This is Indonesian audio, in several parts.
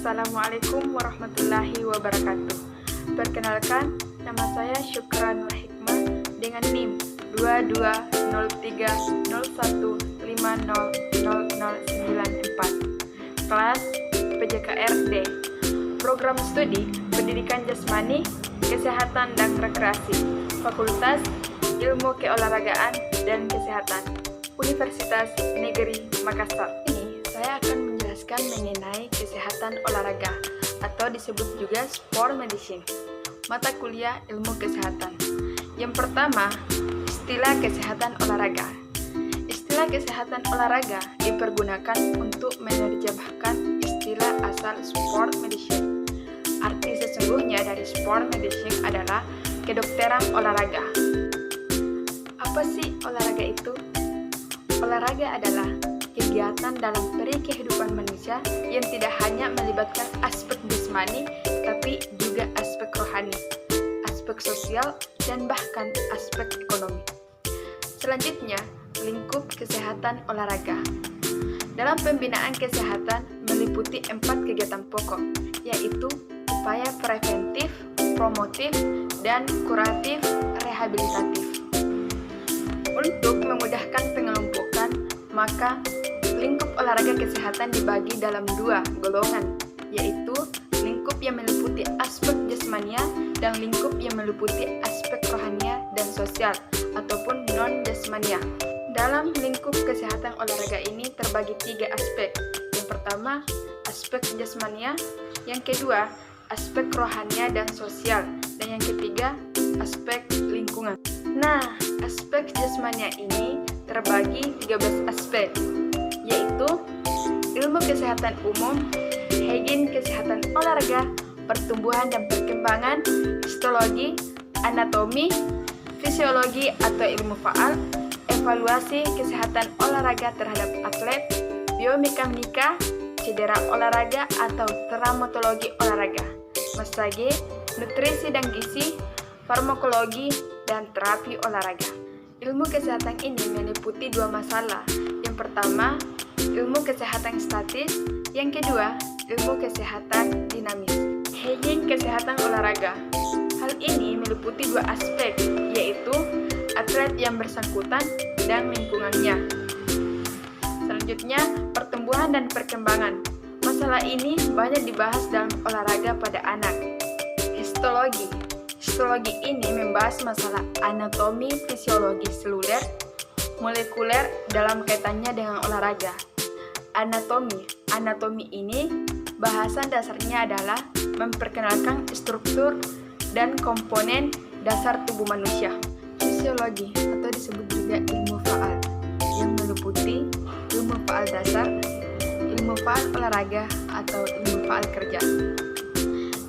Assalamualaikum warahmatullahi wabarakatuh. Perkenalkan, nama saya Syukran Hikmah dengan NIM 220301500094. Kelas PJKRD. Program Studi Pendidikan Jasmani, Kesehatan dan Rekreasi, Fakultas Ilmu Keolahragaan dan Kesehatan, Universitas Negeri Makassar. Ini saya akan menjelaskan mengenai kesehatan olahraga atau disebut juga sport medicine, mata kuliah ilmu kesehatan. Yang pertama, istilah kesehatan olahraga. Istilah kesehatan olahraga dipergunakan untuk menerjemahkan istilah asal sport medicine. Arti sesungguhnya dari sport medicine adalah kedokteran olahraga. Apa sih olahraga itu? Olahraga adalah kegiatan dalam kehidupan manusia yang tidak hanya melibatkan aspek jasmani, tapi juga aspek rohani, aspek sosial, dan bahkan aspek ekonomi. Selanjutnya, lingkup kesehatan olahraga. Dalam pembinaan kesehatan meliputi 4 kegiatan pokok, yaitu upaya preventif, promotif, dan kuratif rehabilitatif. Untuk memudahkan pengelompokan, maka lingkup olahraga kesehatan dibagi dalam 2 golongan, yaitu lingkup yang meliputi aspek jasmania dan lingkup yang meliputi aspek rohania dan sosial ataupun non-jasmania. Dalam lingkup kesehatan olahraga ini terbagi 3 aspek. Yang pertama, aspek jasmania, yang kedua, aspek rohania dan sosial, dan yang ketiga, aspek lingkungan. Nah, aspek jasmania ini terbagi 13 aspek, yaitu ilmu kesehatan umum, higien kesehatan olahraga, pertumbuhan dan perkembangan, histologi, anatomi, fisiologi atau ilmu faal, evaluasi kesehatan olahraga terhadap atlet, biomekanika, cedera olahraga atau traumatologi olahraga, massage, nutrisi dan gizi, farmakologi, dan terapi olahraga. Ilmu kesehatan ini meliputi 2 masalah. Yang pertama, ilmu kesehatan statis. Yang kedua, ilmu kesehatan dinamis. Higien kesehatan olahraga. Hal ini meliputi 2 aspek, yaitu atlet yang bersangkutan dan lingkungannya. Selanjutnya, pertumbuhan dan perkembangan. Masalah ini banyak dibahas dalam olahraga pada anak. Histologi. Histologi ini membahas masalah anatomi fisiologi seluler, molekuler dalam kaitannya dengan olahraga. Anatomi ini bahasan dasarnya adalah memperkenalkan struktur dan komponen dasar tubuh manusia. Fisiologi atau disebut juga ilmu faal, yang meliputi ilmu faal dasar, ilmu faal olahraga atau ilmu faal kerja.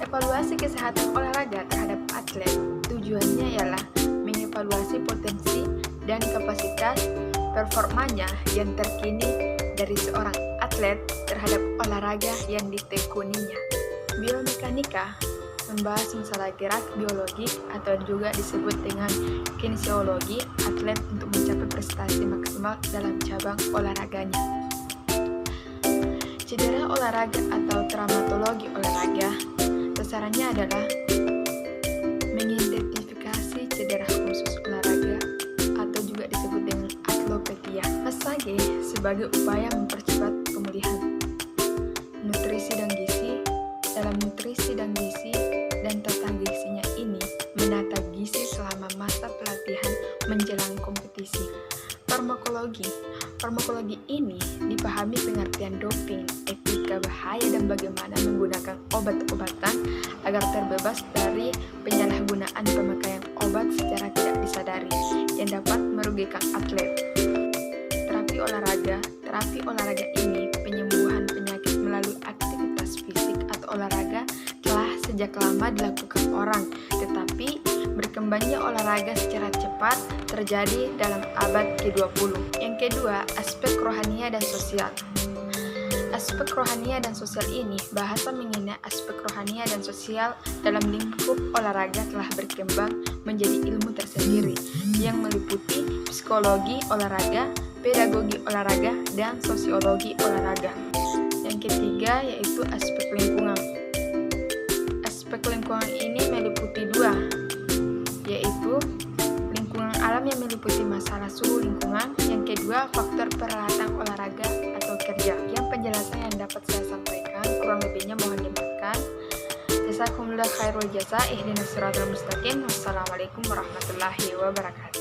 Evaluasi kesehatan olahraga terhadap atlet tujuannya ialah mengevaluasi potensi dan kapasitas performanya yang terkini dari seorang atlet terhadap olahraga yang ditekuninya. Biomekanika membahas masalah gerak biologi atau juga disebut dengan kinesiologi atlet untuk mencapai prestasi maksimal dalam cabang olahraganya. Cedera olahraga atau traumatologi olahraga sasarannya adalah mengidentifikasi cedera khusus olahraga atau juga disebut dengan atlepedia. Massage sebagai upaya mempercepat pemulihan. Nutrisi dan gizi. Dalam nutrisi dan gizi dan tata gizinya ini menata gizi selama masa pelatihan menjelang kompetisi. Farmakologi. Farmakologi ini dipahami pengertian doping, etika bahaya dan bagaimana menggunakan obat-obatan agar terbebas dari penyalahgunaan pemakaian obat secara tidak disadari yang dapat merugikan atlet. Terapi olahraga. Terapi olahraga ini penyembuhan penyakit melalui aktivitas fisik atau olahraga telah sejak lama dilakukan orang, tetapi berkembangnya olahraga secara cepat terjadi dalam abad ke-20. Yang kedua, aspek rohania dan sosial. Aspek rohania dan sosial ini, bahasa mengenai aspek rohania dan sosial dalam lingkup olahraga telah berkembang menjadi ilmu tersendiri yang meliputi psikologi olahraga, pedagogi olahraga, dan sosiologi olahraga. Yang ketiga yaitu aspek lingkungan. Aspek lingkungan ini meliputi dua, yaitu lingkungan alam yang meliputi masalah suhu lingkungan. Yang kedua, faktor peralatan olahraga atau kerja. Yang penjelasan yang dapat saya sampaikan kurang lebihnya mohon dimaafkan. Jazakumullah khairul jazaa. Ihdinas siratal mustaqim. Wassalamualaikum warahmatullahi wabarakatuh.